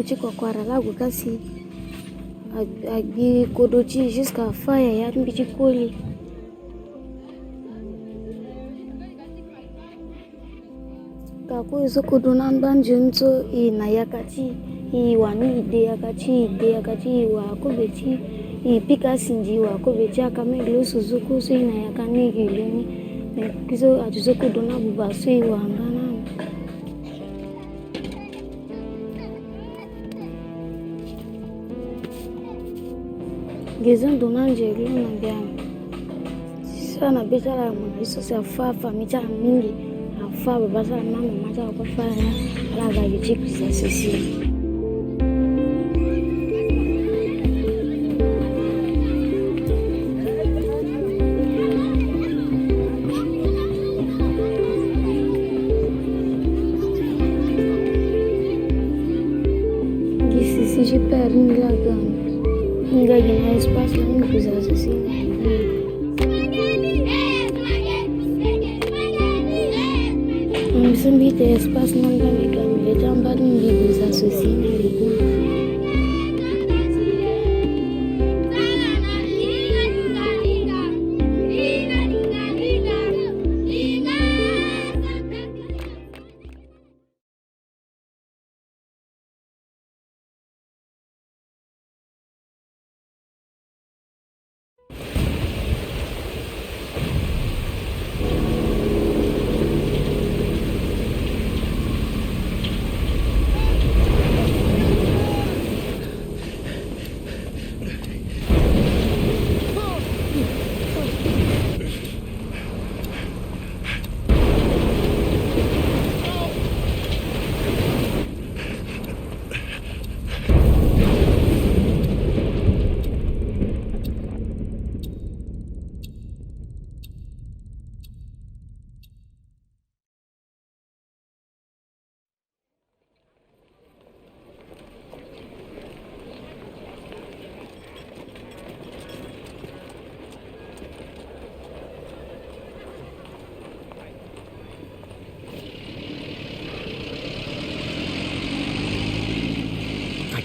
Chikwa kwara lagu kasi agi kodochi jusqu'à faya ya mbichi koli kako izo kodonan banjunzo ina yakati I wani ide yakati wa kobechi ipika sinji wa kobechi akameglo suzuku so ina yakani giloni kizo ajuzo kodona bubaso iwangana Gizon donanje luna biam sana besara mwana iso se afa micha mingi afa babasa mama macha kwa fanya laga yichiku za sisi Gisi si per laga Enggak gini espace lain bisa sih. Bisa bite espace nanda mereka tambah nih bisa sih nih.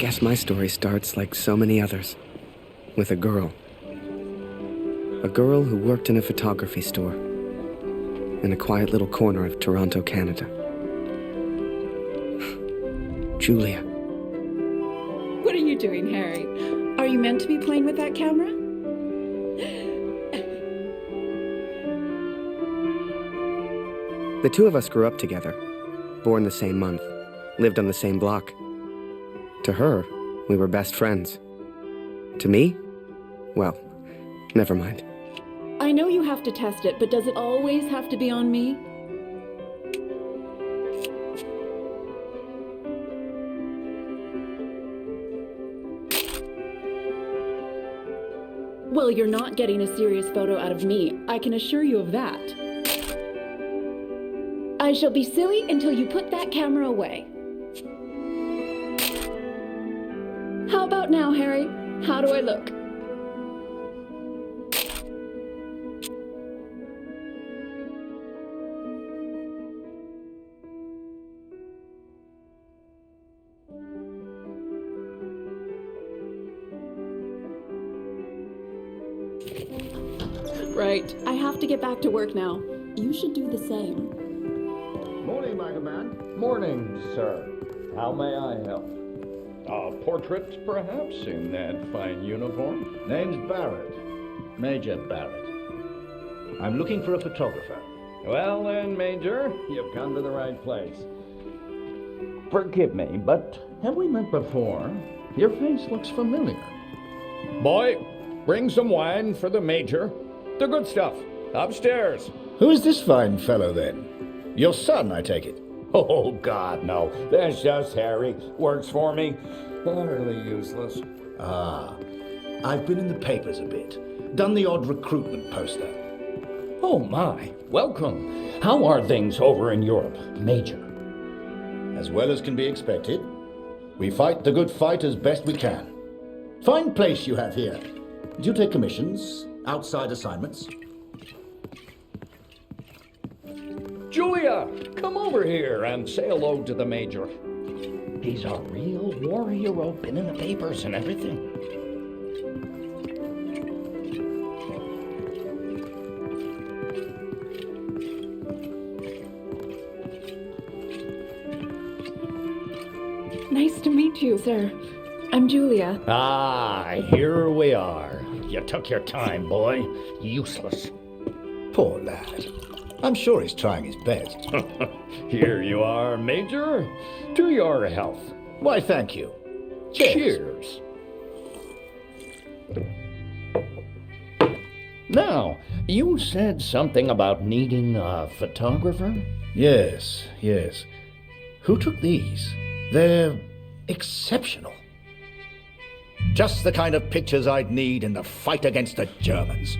guess my story starts like so many others, with a girl. A girl who worked in a photography store in a quiet little corner of Toronto, Canada. Julia. What are you doing, Harry? Are you meant to be playing with that camera? The two of us grew up together, born the same month, lived on the same block. To her, we were best friends. To me, well, never mind. I know you have to test it, but does it always have to be on me? Well, you're not getting a serious photo out of me. I can assure you of that. I shall be silly until you put that camera away. How about now, Harry? How do I look? Right. I have to get back to work now. You should do the same. Morning, Mighty Man. Morning, sir. How may I help? A portrait, perhaps, in that fine uniform? Name's Barrett. Major Barrett. I'm looking for a photographer. Well then, Major, you've come to the right place. Forgive me, but have we met before? Your face looks familiar. Boy, bring some wine for the Major. The good stuff. Upstairs. Who is this fine fellow, then? Your son, I take it. Oh, God, no. That's just Harry. Works for me. Utterly useless. Ah, I've been in the papers a bit. Done the odd recruitment poster. Oh, my. Welcome. How are things over in Europe, Major? As well as can be expected. We fight the good fight as best we can. Fine place you have here. Do you take commissions? Outside assignments? Julia, come over here and say hello to the Major. He's a real war hero, been in the papers and everything. Nice to meet you, sir. I'm Julia. Ah, here we are. You took your time, boy. Useless. Poor lad. I'm sure he's trying his best. Here you are, Major. To your health. Why, thank you. Cheers. Now, you said something about needing a photographer? Yes. Who took these? They're exceptional. Just the kind of pictures I'd need in the fight against the Germans.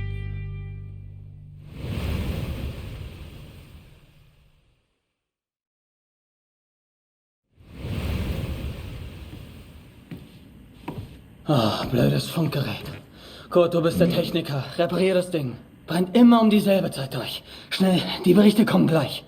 Blödes Funkgerät. Kurt, du bist der Techniker. Reparier das Ding. Brennt immer um dieselbe Zeit durch. Schnell, die Berichte kommen gleich.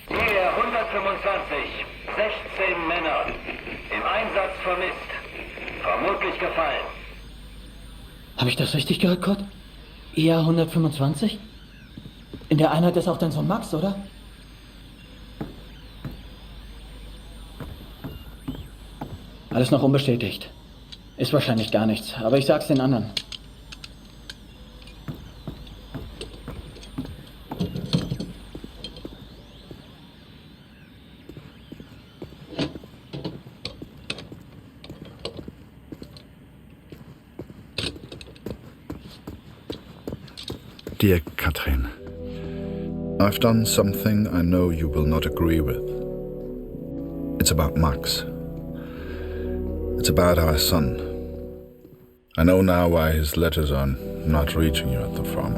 Hier 125, 16 Männer, im Einsatz vermisst, vermutlich gefallen. Habe ich das richtig gehört, Kurt? ER 125? In der Einheit ist auch dein Sohn Max, oder? Alles noch unbestätigt. Ist wahrscheinlich gar nichts, aber ich sag's den anderen. Dear Katrin, I've done something I know you will not agree with. It's about Max. It's about our son. I know now why his letters are not reaching you at the farm.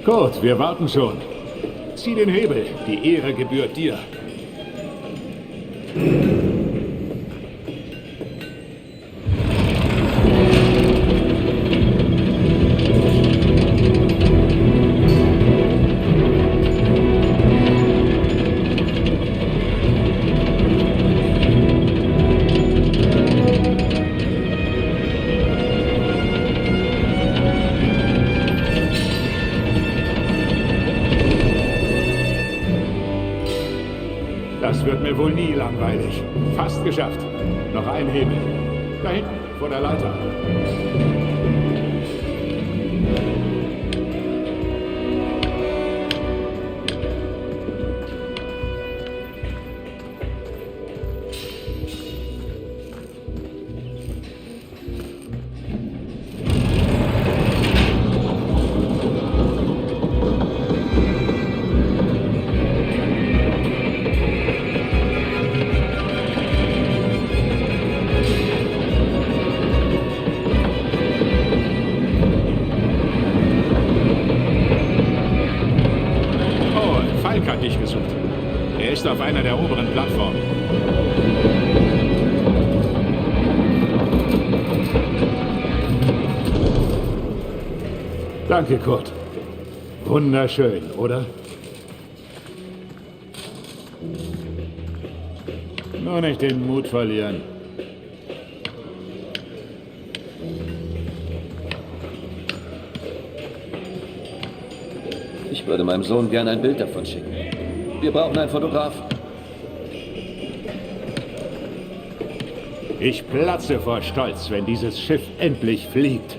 Gut, wir warten schon. Zieh den Hebel. Die Ehre gebührt dir. Das wird mir wohl nie langweilig. Fast geschafft. Noch ein Hebel. Da hinten, vor der Leiter. Hat dich gesucht. Er ist auf einer der oberen Plattformen. Danke, Kurt. Wunderschön, oder? Nur nicht den Mut verlieren. Ich würde meinem Sohn gern ein Bild davon schicken. Wir brauchen einen Fotografen. Ich platze vor Stolz, wenn dieses Schiff endlich fliegt.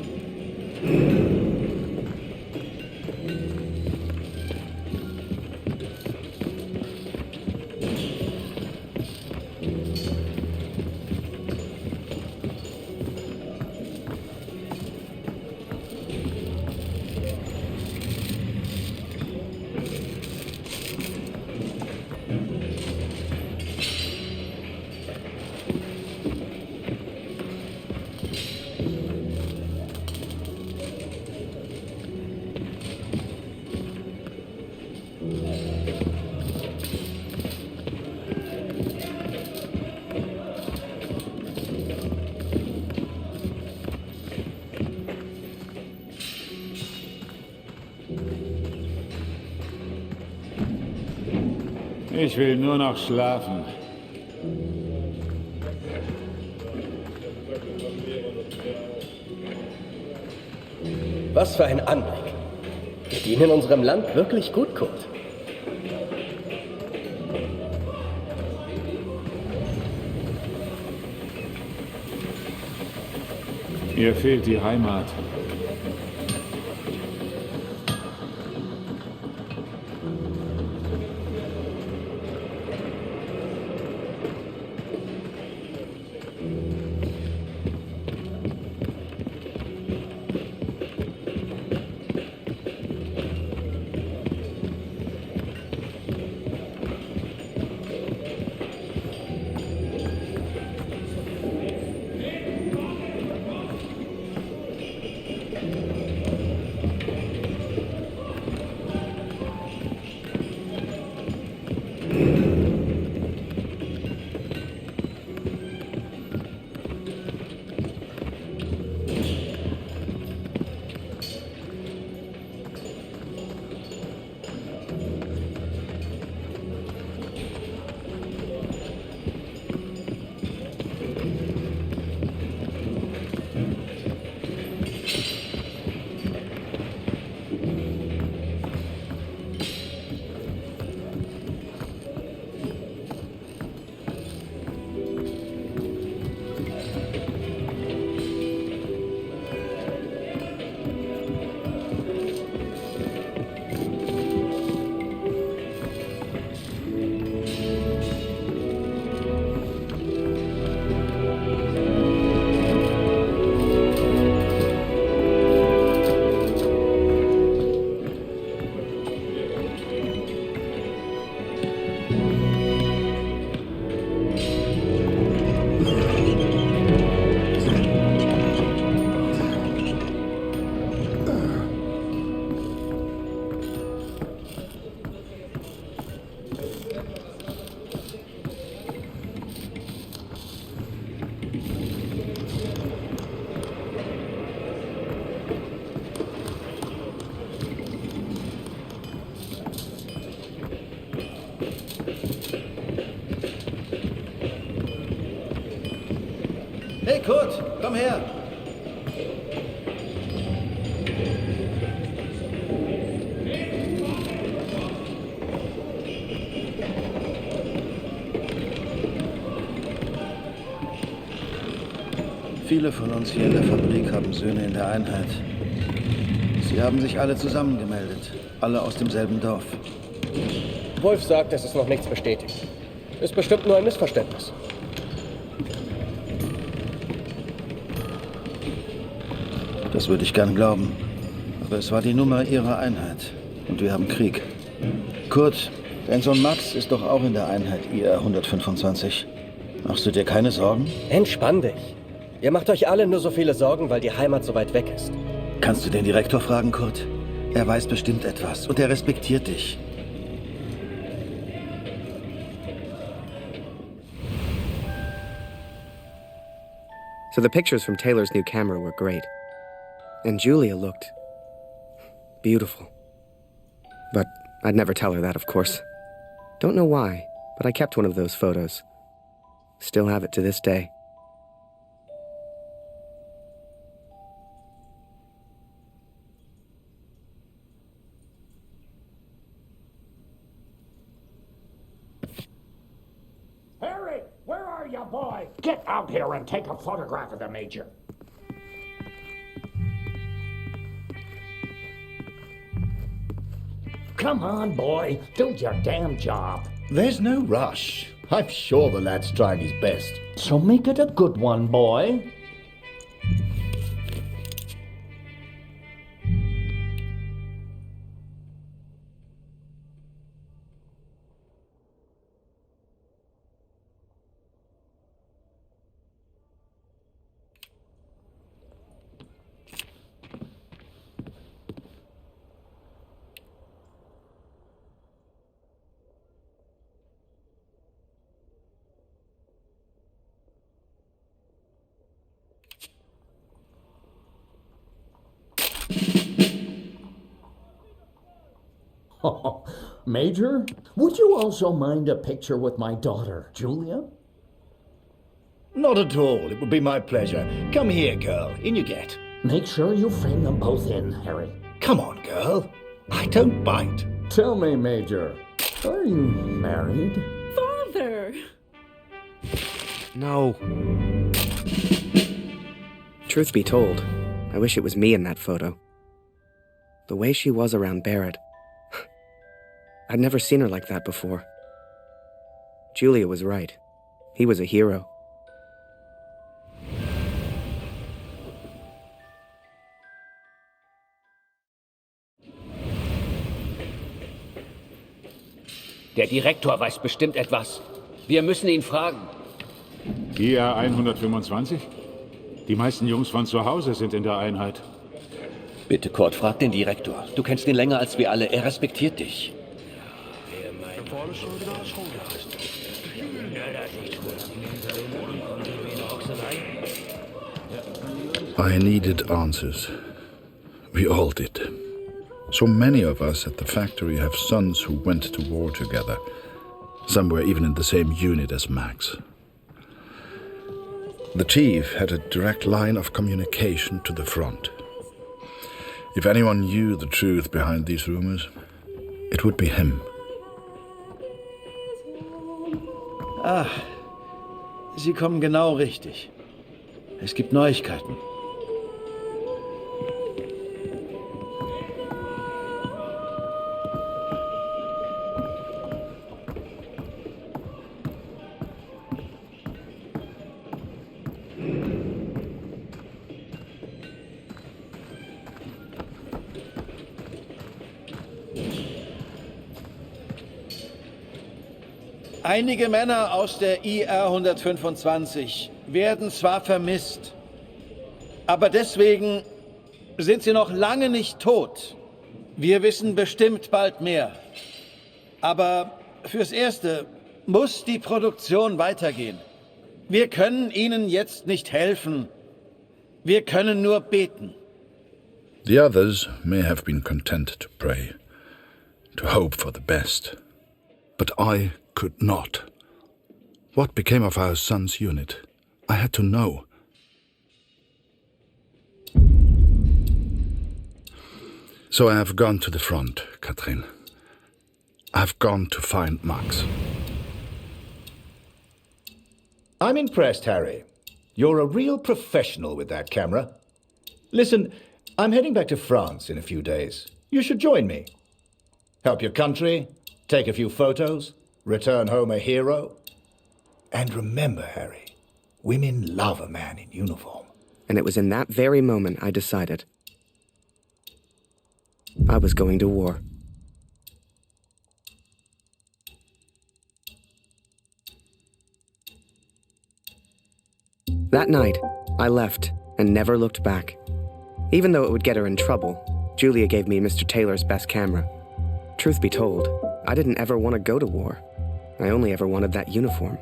Ich will nur noch schlafen. Was für ein Anblick. Wir dienen unserem Land wirklich gut, Kurt. Mir fehlt die Heimat. komm her! Viele von uns hier in der Fabrik haben Söhne in der Einheit. Sie haben sich alle zusammengemeldet. Alle aus demselben Dorf. Wolf sagt, es ist noch nichts bestätigt. Ist bestimmt nur ein Missverständnis. Das würde ich gern glauben. Aber es war die Nummer ihrer Einheit. Und wir haben Krieg. Kurt, dein Sohn Max ist doch auch in der Einheit IR 125. Machst du dir keine Sorgen? Entspann dich. Ihr macht euch alle nur so viele Sorgen, weil die Heimat so weit weg ist. Kannst du den Direktor fragen, Kurt? Er weiß bestimmt etwas und er respektiert dich. So the pictures from Taylor's new camera were great. And Julia looked beautiful. But I'd never tell her that, of course. Don't know why, but I kept one of those photos. Still have it to this day. Harry, where are you, boy? Get out here and take a photograph of the Major. Come on, boy. Do your damn job. There's no rush. I'm sure the lad's trying his best. So make it a good one, boy. Major, would you also mind a picture with my daughter, Julia? Not at all. It would be my pleasure. Come here, girl. In you get. Make sure you frame them both in, Harry. Come on, girl. I don't bite. Tell me, Major, are you married? Father! No. Truth be told, I wish it was me in that photo. The way she was around Barrett. I'd never seen her like that before. Julia was right. He was a hero. Der Direktor weiß bestimmt etwas. Wir müssen ihn fragen. IR 125? Die meisten Jungs von zu Hause sind in der Einheit. Bitte, Kurt, frag den Direktor. Du kennst ihn länger als wir alle. Er respektiert dich. I needed answers. We all did. So many of us at the factory have sons who went to war together. Some were even in the same unit as Max. The chief had a direct line of communication to the front. If anyone knew the truth behind these rumors, it would be him. Ah, Sie kommen genau richtig. Es gibt Neuigkeiten. Einige Männer aus der IR 125 werden zwar vermisst, aber deswegen sind sie noch lange nicht tot. Wir wissen bestimmt bald mehr. Aber fürs Erste muss die Produktion weitergehen. Wir können ihnen jetzt nicht helfen. Wir können nur beten. The others may have been content to pray, to hope for the best. But I could not. What became of our son's unit? I had to know. So I have gone to the front, Katrin. I've gone to find Max. I'm impressed, Harry. You're a real professional with that camera. Listen, I'm heading back to France in a few days. You should join me. Help your country, take a few photos, return home a hero. And remember, Harry, women love a man in uniform. And it was in that very moment I decided I was going to war. That night, I left and never looked back. Even though it would get her in trouble, Julia gave me Mr. Taylor's best camera. Truth be told, I didn't ever want to go to war. I only ever wanted that uniform.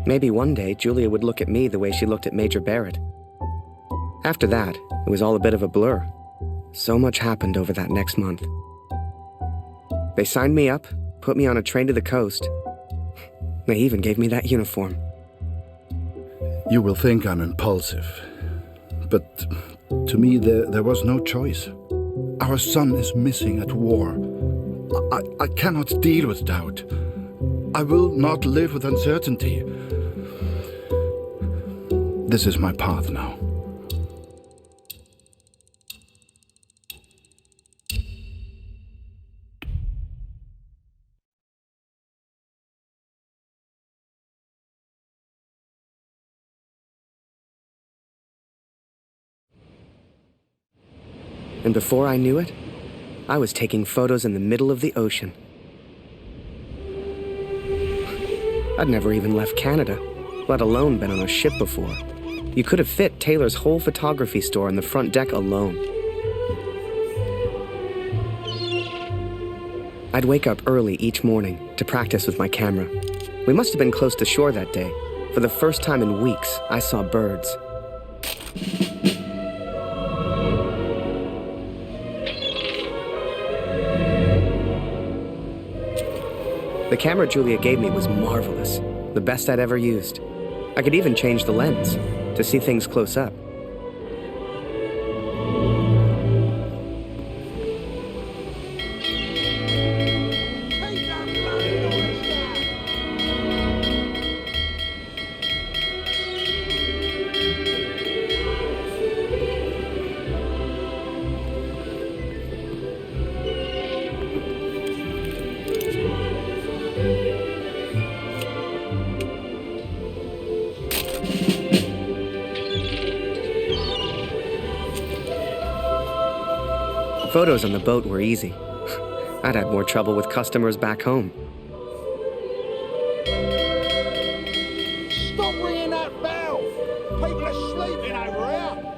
Maybe one day Julia would look at me the way she looked at Major Barrett. After that, it was all a bit of a blur. So much happened over that next month. They signed me up, put me on a train to the coast. They even gave me that uniform. You will think I'm impulsive, but to me there was no choice. Our son is missing at war. I cannot deal with doubt. I will not live with uncertainty. This is my path now. And before I knew it, I was taking photos in the middle of the ocean. I'd never even left Canada, let alone been on a ship before. You could have fit Taylor's whole photography store on the front deck alone. I'd wake up early each morning to practice with my camera. We must have been close to shore that day. For the first time in weeks, I saw birds. The camera Julia gave me was marvelous, the best I'd ever used. I could even change the lens to see things close up. Photos on the boat were easy. I'd had more trouble with customers back home. Stop ringing that bell! People are sleeping over here!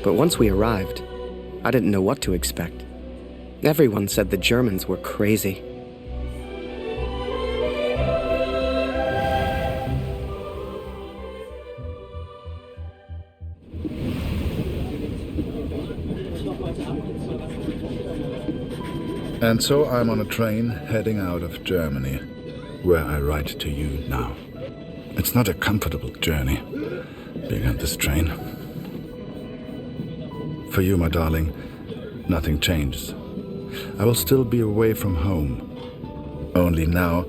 But once we arrived, I didn't know what to expect. Everyone said the Germans were crazy. And so I'm on a train heading out of Germany, where I write to you now. It's not a comfortable journey, being on this train. For you, my darling, nothing changes. I will still be away from home. Only now,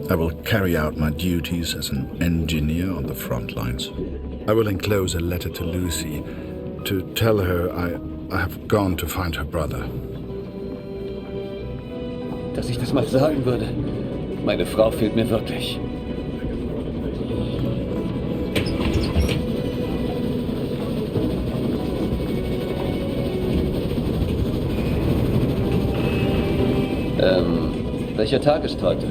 I will carry out my duties as an engineer on the front lines. I will enclose a letter to Lucy to tell her I have gone to find her brother. Dass ich das mal sagen würde. Meine Frau fehlt mir wirklich. Welcher Tag ist heute?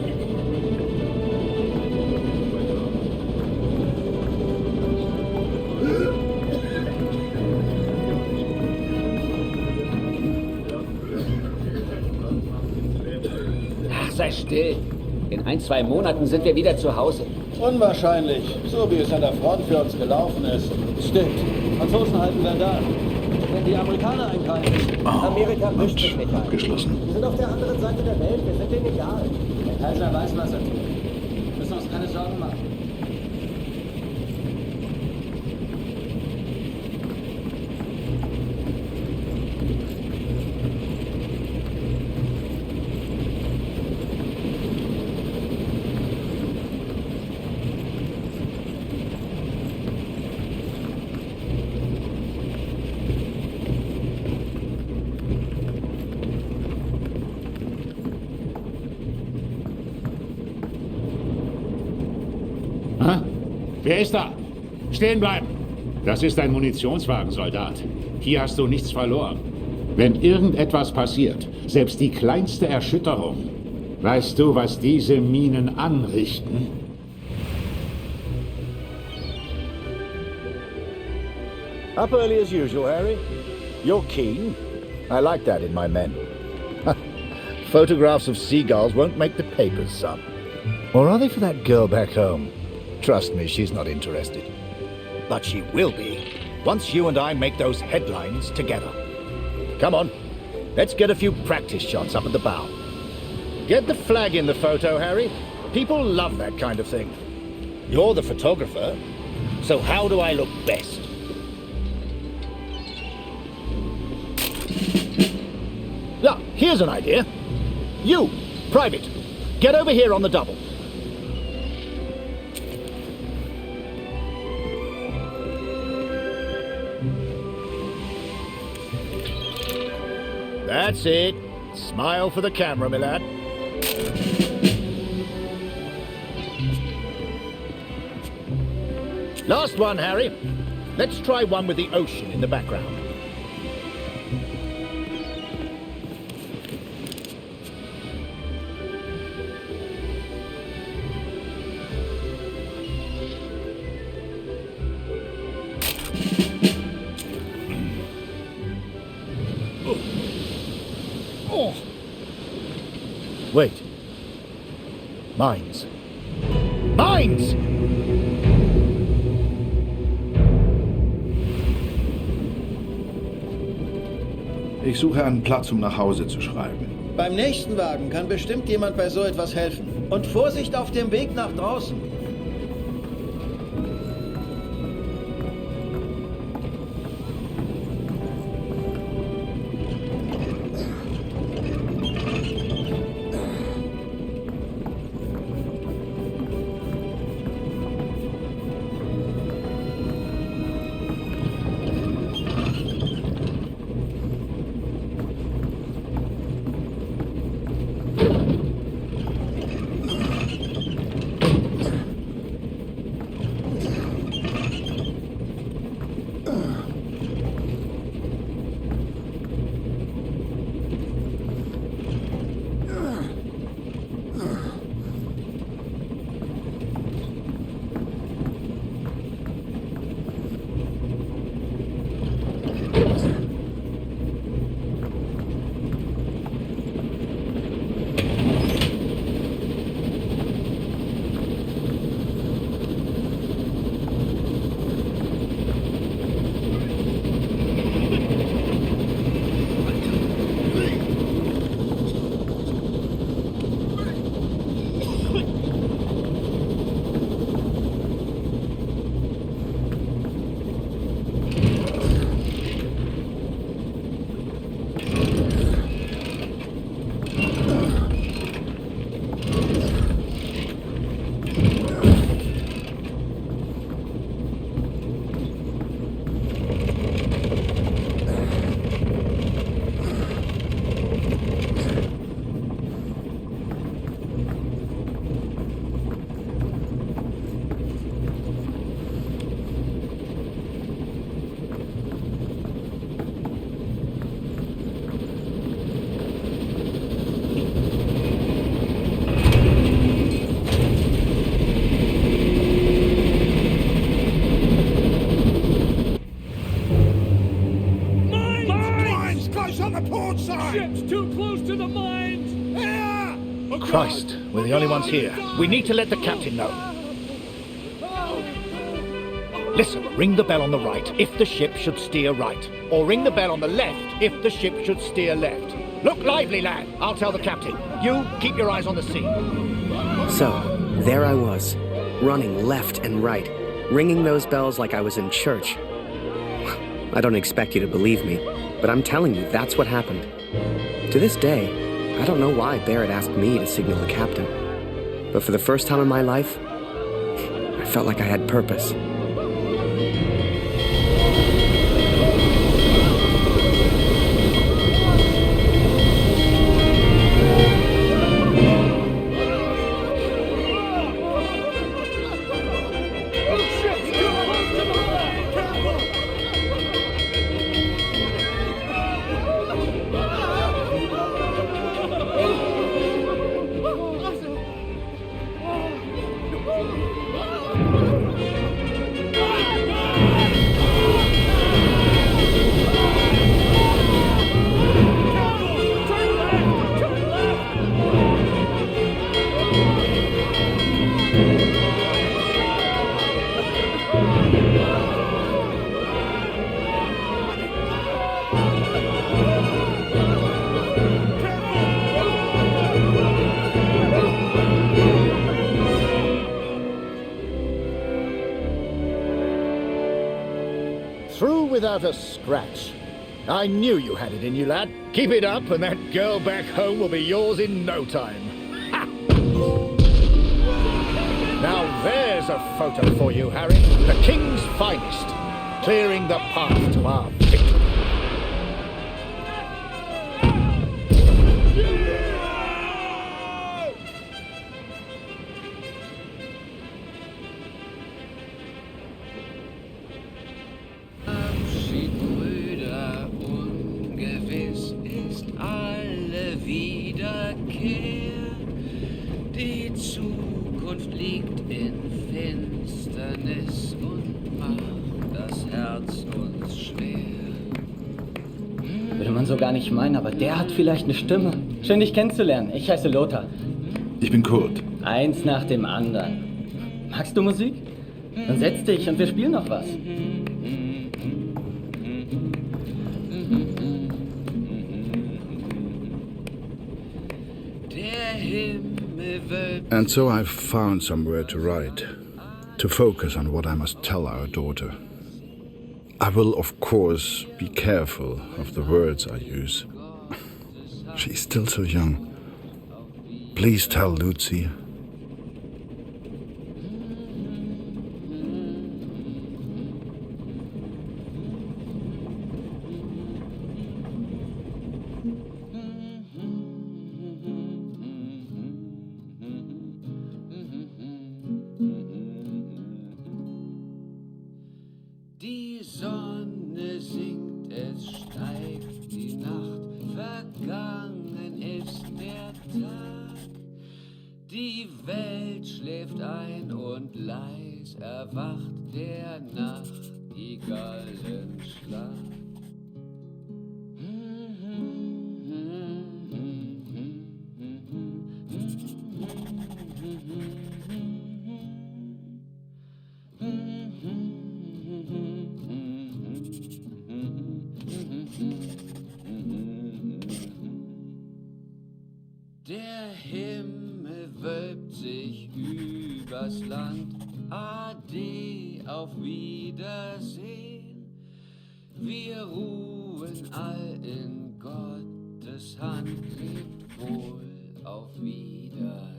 Ach, sei still. In 1-2 Monaten sind wir wieder zu Hause. Unwahrscheinlich, so wie es an der Front für uns gelaufen ist. Stimmt, Franzosen halten Verdun. Wenn die Amerikaner eingreifen, Amerika mischt sich nicht ein. Abgeschlossen. Wir sind auf der anderen Seite der Welt, wir sind denen egal. Der Kaiser weiß, was er tut. Wir müssen uns keine Sorgen machen. Wer ist da? Stehen bleiben! Das ist ein Munitionswagen, Soldat. Hier hast du nichts verloren. Wenn irgendetwas passiert, selbst die kleinste Erschütterung, weißt du, was diese Minen anrichten? Up early as usual, Harry. You're keen. I like that in my men. Photographs of seagulls won't make the papers, son. Or are they for that girl back home? Trust me, she's not interested. But she will be, once you and I make those headlines together. Come on, let's get a few practice shots up at the bow. Get the flag in the photo, Harry. People love that kind of thing. You're the photographer, so how do I look best? Yeah, here's an idea. You, Private, get over here on the double. That's it. Smile for the camera, my lad. Last one, Harry. Let's try one with the ocean in the background. Wait. Mines. Mines! Ich suche einen Platz, um nach Hause zu schreiben. Beim nächsten Wagen kann bestimmt jemand bei so etwas helfen. Und Vorsicht auf dem Weg nach draußen. ship's too close to the mines! Christ, we're the only ones here. We need to let the captain know. Listen, ring the bell on the right if the ship should steer right. Or ring the bell on the left if the ship should steer left. Look lively, lad. I'll tell the captain. You, keep your eyes on the sea. So, there I was, running left and right, ringing those bells like I was in church. I don't expect you to believe me, but I'm telling you, that's what happened. To this day, I don't know why Barrett asked me to signal the captain. But for the first time in my life, I felt like I had purpose. Through without a scratch. I knew you had it in you, lad. Keep it up and that girl back home will be yours in no time. Ha! Now there's a photo for you, Harry. The King's finest. Clearing the path to our victory. Die Zukunft liegt in Finsternis und macht das Herz uns schwer. Würde man so gar nicht meinen, aber der hat vielleicht eine Stimme. Schön, dich kennenzulernen. Ich heiße Lothar. Ich bin Kurt. Eins nach dem anderen. Magst du Musik? Dann setz dich und wir spielen noch was. And so I've found somewhere to write, to focus on what I must tell our daughter. I will, of course, be careful of the words I use. She's still so young. Please tell Lucy. Die Sonne sinkt, es steigt die Nacht, vergangen ist der Tag. Die Welt schläft ein und leis erwacht der Nachtigallenschlag. Der Himmel wölbt sich übers Land, Ade, auf Wiedersehen. Wir ruhen all in Gottes Hand, lebt wohl, auf Wiedersehen.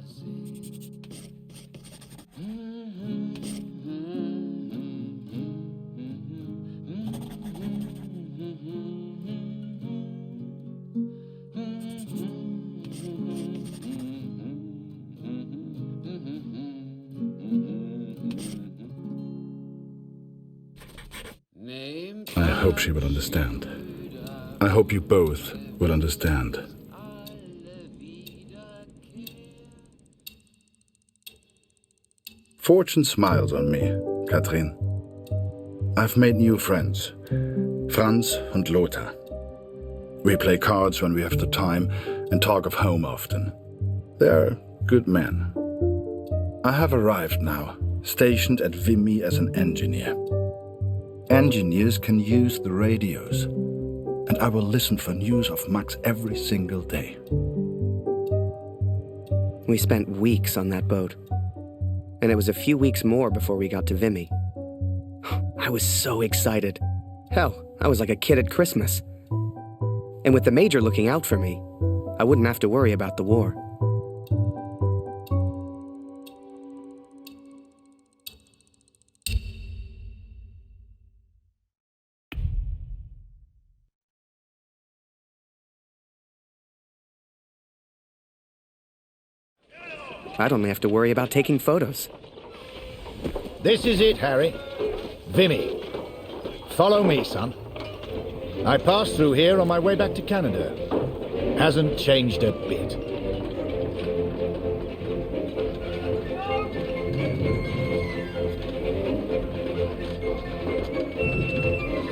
I hope she will understand. I hope you both will understand. Fortune smiles on me, Katrin. I've made new friends, Franz and Lothar. We play cards when we have the time and talk of home often. They're good men. I have arrived now, stationed at Vimy as an engineer. Engineers can use the radios, and I will listen for news of Max every single day. We spent weeks on that boat, and it was a few weeks more before we got to Vimy. I was so excited. Hell, I was like a kid at Christmas. And with the Major looking out for me, I wouldn't have to worry about the war. I'd only have to worry about taking photos. This is it, Harry. Vimy. Follow me, son. I passed through here on my way back to Canada. Hasn't changed a bit.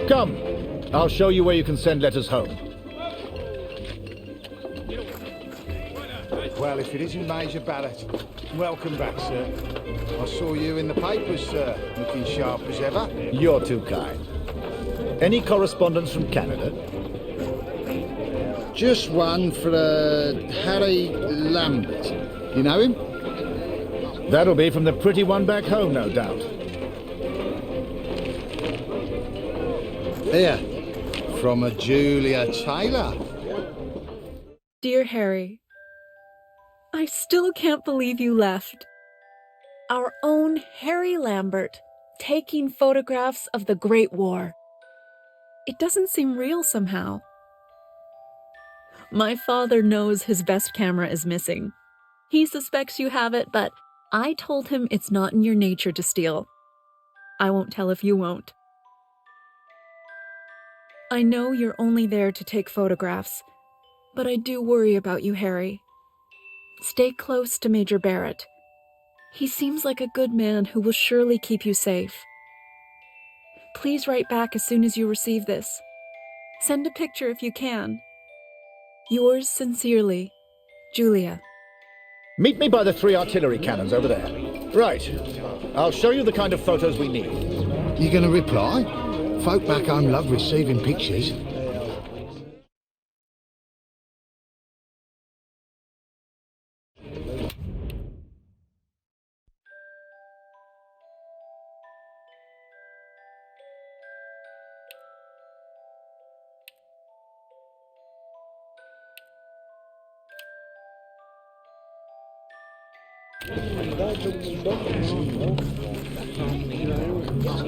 Come, I'll show you where you can send letters home. Well, if it isn't Major Barrett, welcome back, sir. I saw you in the papers, sir, looking sharp as ever. You're too kind. Any correspondence from Canada? Just one for Harry Lambert. You know him? That'll be from the pretty one back home, no doubt. Here, from a Julia Taylor. Dear Harry, I still can't believe you left. Our own Harry Lambert, taking photographs of the Great War. It doesn't seem real somehow. My father knows his best camera is missing. He suspects you have it, but I told him it's not in your nature to steal. I won't tell if you won't. I know you're only there to take photographs, but I do worry about you, Harry. Stay close to Major Barrett. He seems like a good man who will surely keep you safe. Please write back as soon as you receive this. Send a picture if you can. Yours sincerely, Julia. Meet me by the 3 artillery cannons over there. Right. I'll show you the kind of photos we need. You gonna reply? Folk back home love receiving pictures.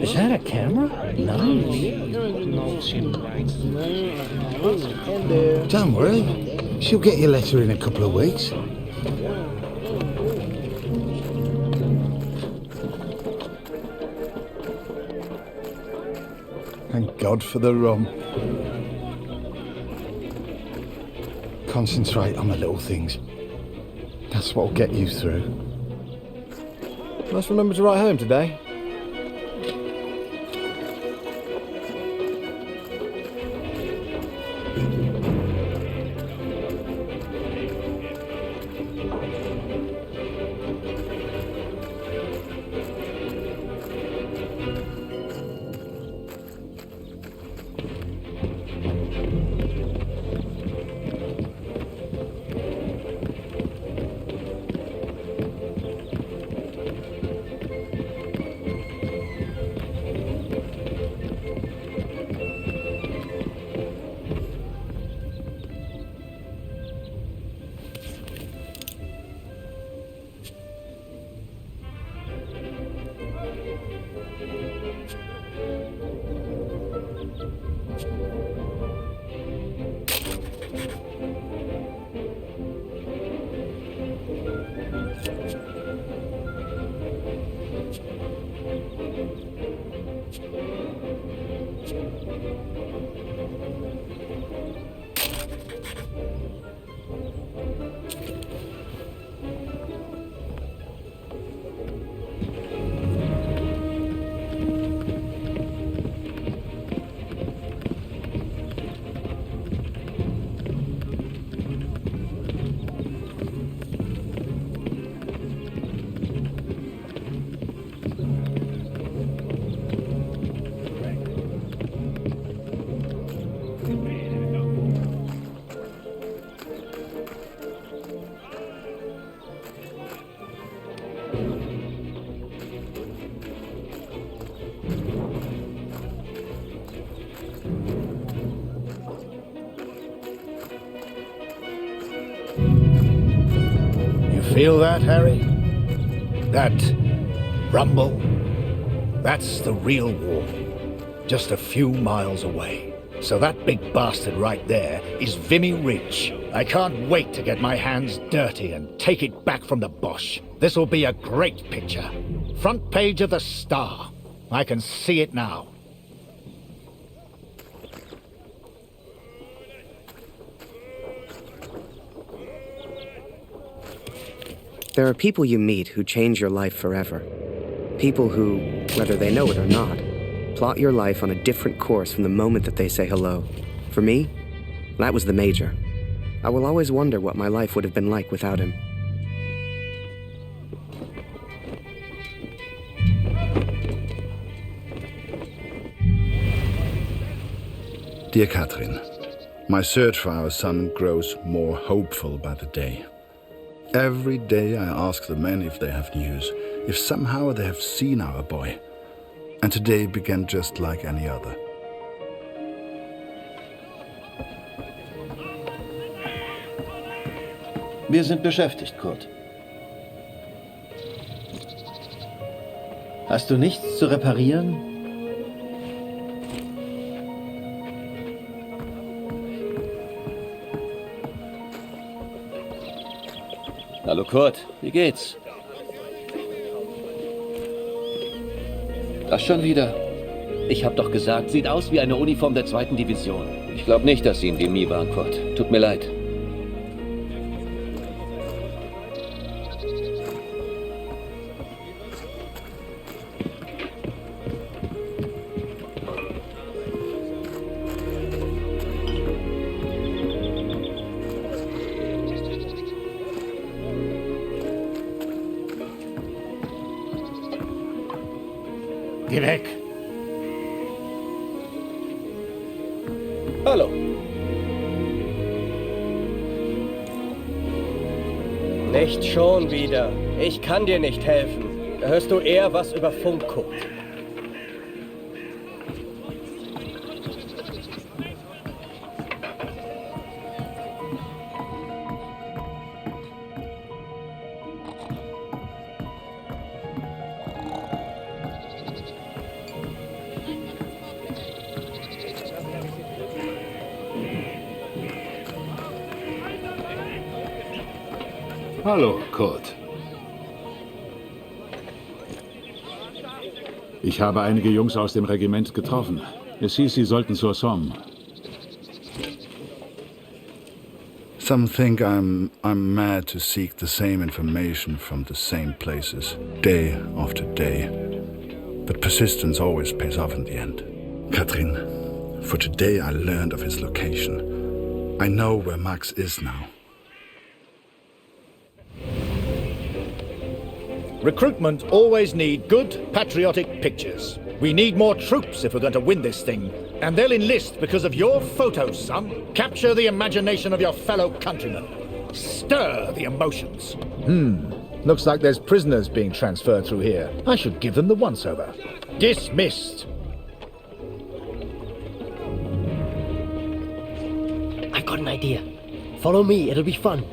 Is that a camera? Nice. Don't worry. She'll get your letter in a couple of weeks. Thank God for the rum. Concentrate on the little things. That's what'll get you through. Must remember to write home today. Feel that, Harry? That rumble? That's the real war. Just a few miles away. So that big bastard right there is Vimy Ridge. I can't wait to get my hands dirty and take it back from the Bosch. This'll be a great picture. Front page of the Star. I can see it now. There are people you meet who change your life forever. People who, whether they know it or not, plot your life on a different course from the moment that they say hello. For me, that was the Major. I will always wonder what my life would have been like without him. Dear Catherine, my search for our son grows more hopeful by the day. Every day I ask the men if they have news, if somehow they have seen our boy. And today began just like any other. Wir sind beschäftigt, Kurt. Hast du nichts zu reparieren? Hallo Kurt, wie geht's? Das schon wieder? Ich hab doch gesagt, sieht aus wie eine Uniform der 2. Division. Ich glaube nicht, dass Sie in Vimy waren, Kurt. Tut mir leid. Geh weg! Hallo. Nicht schon wieder. Ich kann dir nicht helfen. Da hörst du eher, was über Funk guckt. Hallo, Kurt. Ich habe einige Jungs aus dem Regiment getroffen. Es hieß, sie sollten zur Somme. Some think I'm mad to seek the same information from the same places, day after day. But persistence always pays off in the end. Catherine, for today I learned of his location. I know where Max is now. Recruitment always need good, patriotic pictures. We need more troops if we're going to win this thing. And they'll enlist because of your photos, son. Capture the imagination of your fellow countrymen. Stir the emotions. Looks like there's prisoners being transferred through here. I should give them the once-over. Dismissed. I've got an idea. Follow me, it'll be fun.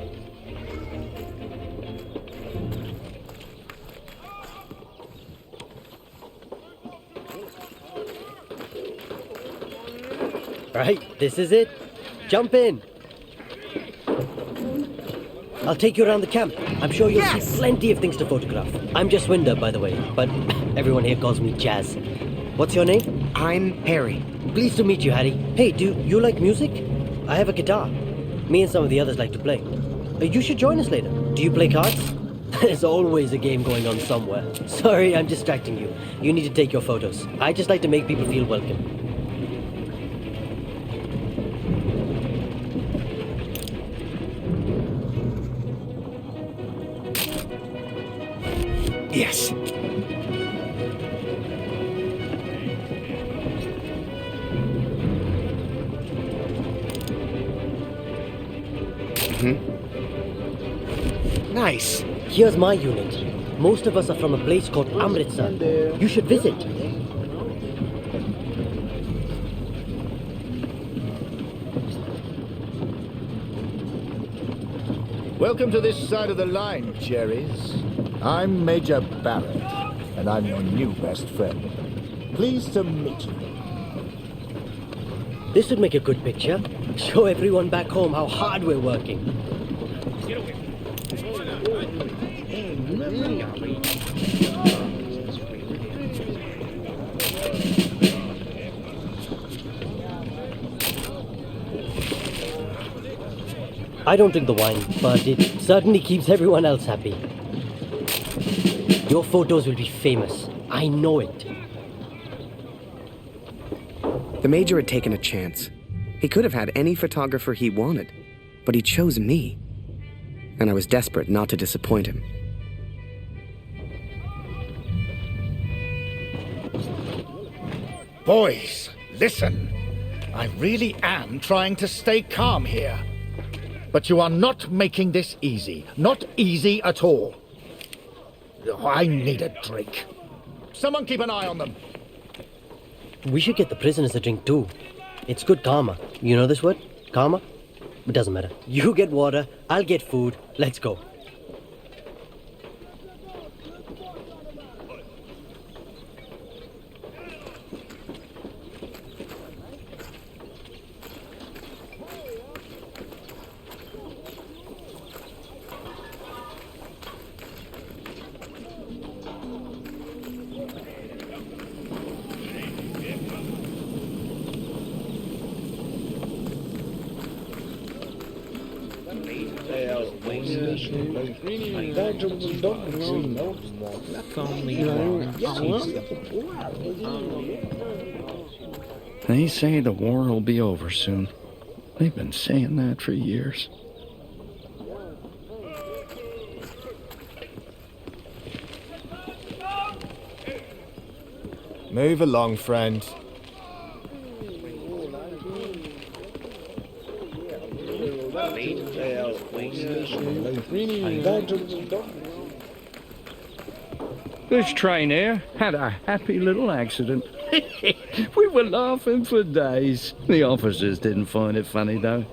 Right, this is it. Jump in. I'll take you around the camp. I'm sure you'll see plenty of things to photograph. I'm Jess Winder, by the way, but everyone here calls me Jazz. What's your name? I'm Harry. Pleased to meet you, Harry. Hey, do you like music? I have a guitar. Me and some of the others like to play. You should join us later. Do you play cards? There's always a game going on somewhere. Sorry, I'm distracting you. You need to take your photos. I just like to make people feel welcome. Yes. Nice. Here's my unit. Most of us are from a place called Amritsar. You should visit. Welcome to this side of the line, Cherries. I'm Major Barrett, and I'm your new best friend. Pleased to meet you. This would make a good picture. Show everyone back home how hard we're working. I don't drink the wine, but it certainly keeps everyone else happy. Your photos will be famous. I know it. The Major had taken a chance. He could have had any photographer he wanted, but he chose me. And I was desperate not to disappoint him. Boys, listen. I really am trying to stay calm here. But you are not making this easy. Not easy at all. I need a drink. Someone keep an eye on them. We should get the prisoners a drink too. It's good karma. You know this word? Karma? It doesn't matter. You get water, I'll get food. Let's go. They say the war will be over soon. They've been saying that for years. Move along, friend. This train here had a happy little accident. We were laughing for days. The officers didn't find it funny, though.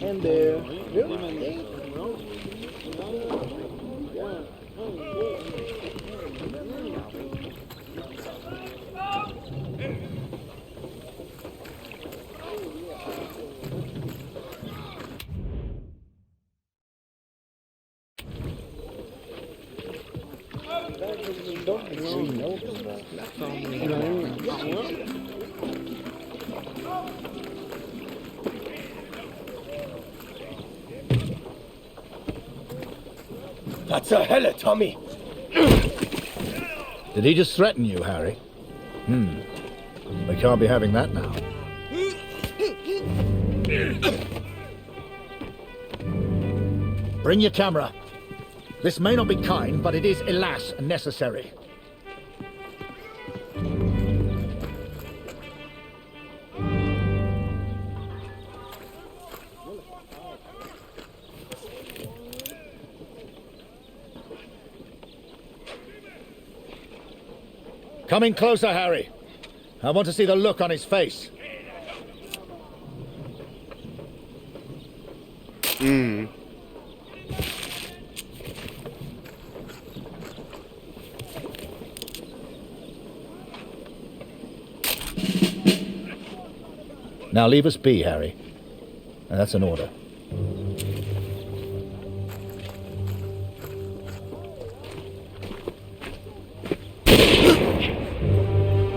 And there. That's a hella, Tommy. Did he just threaten you, Harry? We can't be having that now. Bring your camera. This may not be kind, but it is, alas, necessary. Coming closer, Harry. I want to see the look on his face. Now leave us be, Harry. And that's an order.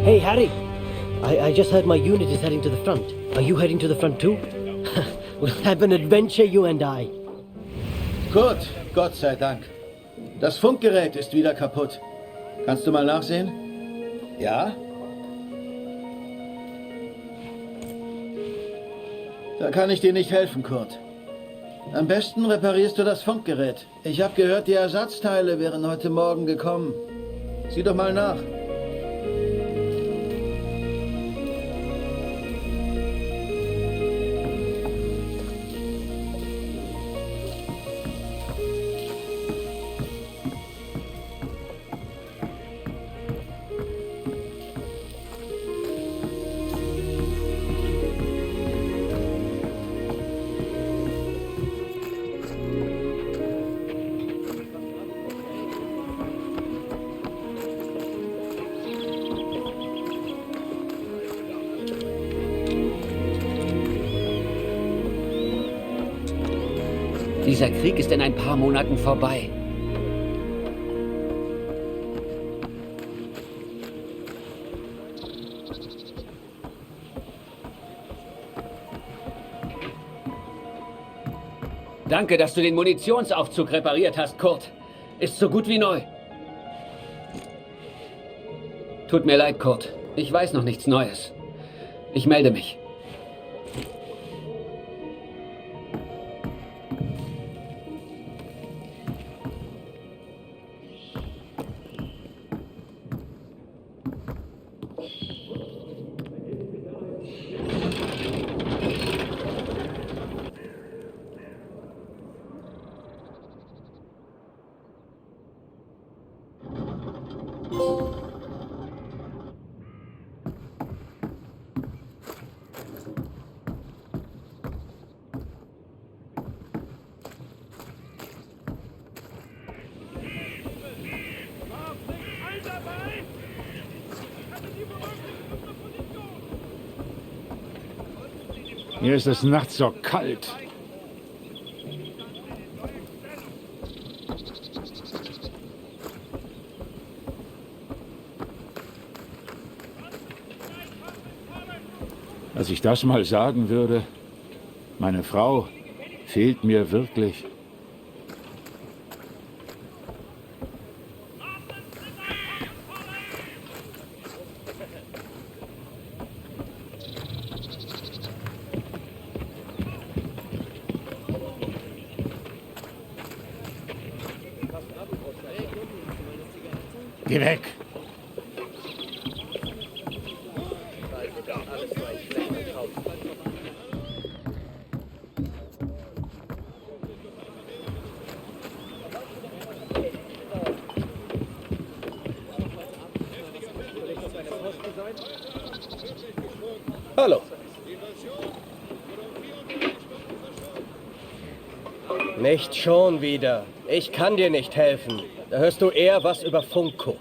Hey, Harry! I just heard my unit is heading to the front. Are you heading to the front too? We'll have an adventure, you and I. Kurt, Gott sei Dank. Das Funkgerät ist wieder kaputt. Kannst du mal nachsehen? Ja? Da kann ich dir nicht helfen, Kurt. Am besten reparierst du das Funkgerät. Ich habe gehört, die Ersatzteile wären heute Morgen gekommen. Sieh doch mal nach. Dieser Krieg ist in ein paar Monaten vorbei. Danke, dass du den Munitionsaufzug repariert hast, Kurt. Ist so gut wie neu. Tut mir leid, Kurt. Ich weiß noch nichts Neues. Ich melde mich. Hier ist es nachts so kalt. Als ich das mal sagen würde, meine Frau fehlt mir wirklich. Geh weg! Hallo. Nicht schon wieder. Ich kann dir nicht helfen. Da hörst du eher was über Funk, Kurt.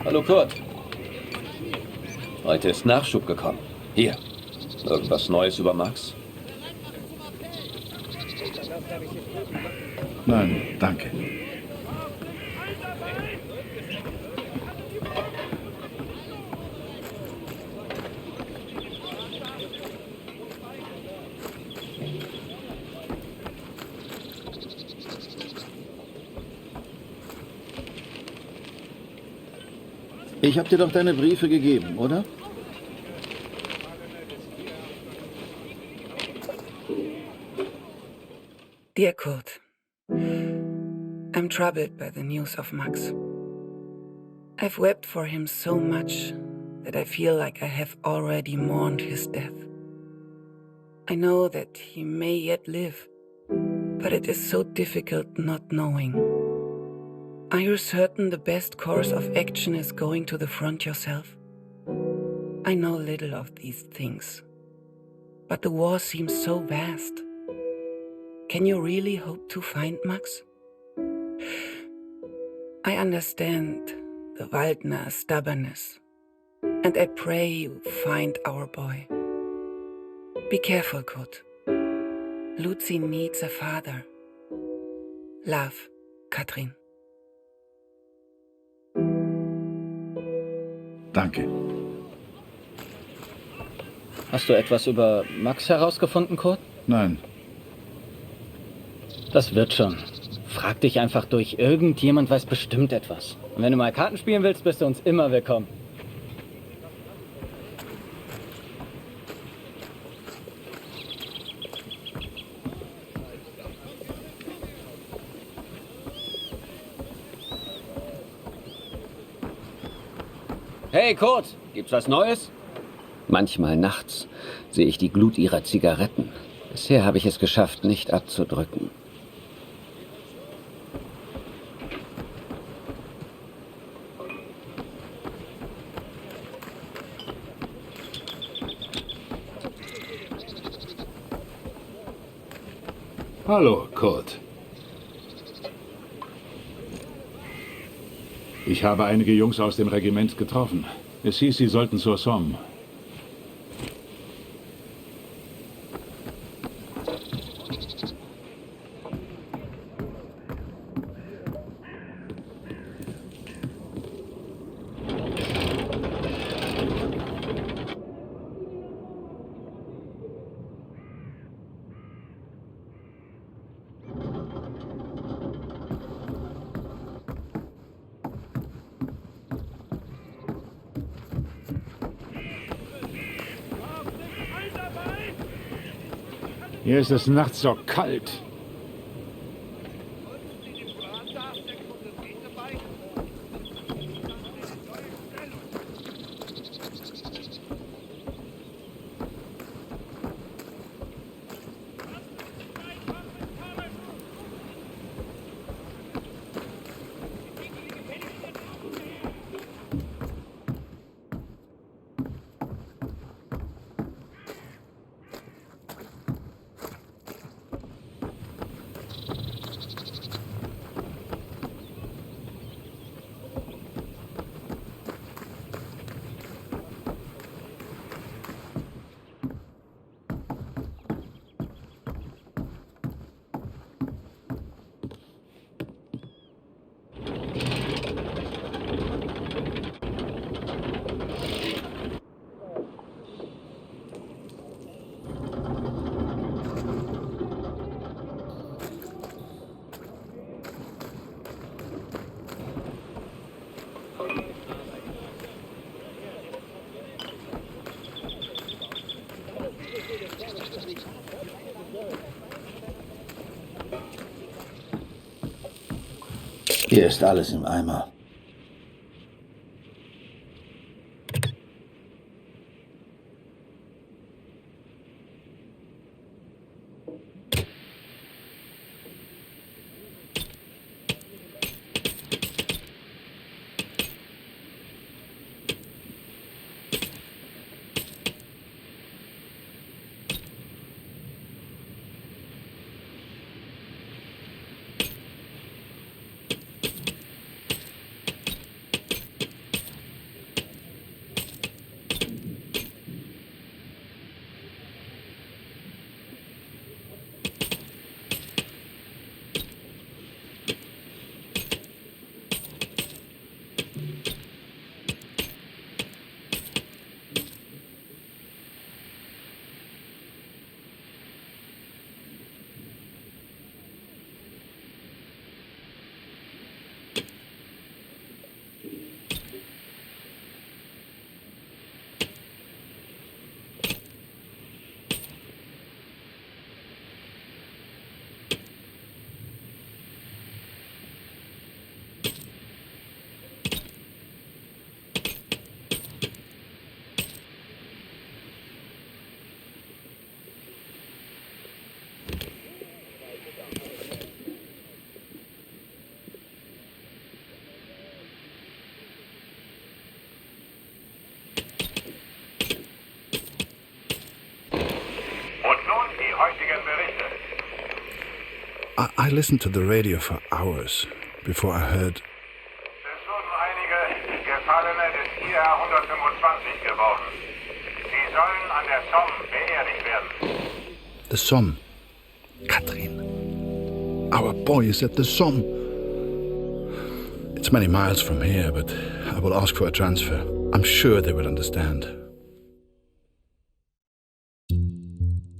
Hallo Kurt. Heute ist Nachschub gekommen. Hier. Irgendwas Neues über Max? Nein, danke. Ich habe dir doch deine Briefe gegeben, oder? Dear Kurt, I'm troubled by the news of Max. I've wept for him so much that I feel like I have already mourned his death. I know that he may yet live, but it is so difficult not knowing. Are you certain the best course of action is going to the front yourself? I know little of these things, but the war seems so vast. Can you really hope to find Max? I understand the Waldner stubbornness, and I pray you find our boy. Be careful, Kurt. Lucy needs a father. Love, Katrin. Danke. Hast du etwas über Max herausgefunden, Kurt? Nein. Das wird schon. Frag dich einfach durch. Irgendjemand weiß bestimmt etwas. Und wenn du mal Karten spielen willst, bist du uns immer willkommen. Hey Kurt, gibt's was Neues? Manchmal nachts sehe ich die Glut ihrer Zigaretten. Bisher habe ich es geschafft, nicht abzudrücken. Hallo, Kurt. Ich habe einige Jungs aus dem Regiment getroffen. Es hieß, sie sollten zur Somme. Hier ist es nachts so kalt. Hier ist alles im Eimer. I listened to the radio for hours before I heard... Es wurden einige Gefallene des IR 125 geborgen. Sie sollen an der Somme beerdigt werden. The Somme. Catherine. Our boy is at the Somme. It's many miles from here, but I will ask for a transfer. I'm sure they will understand.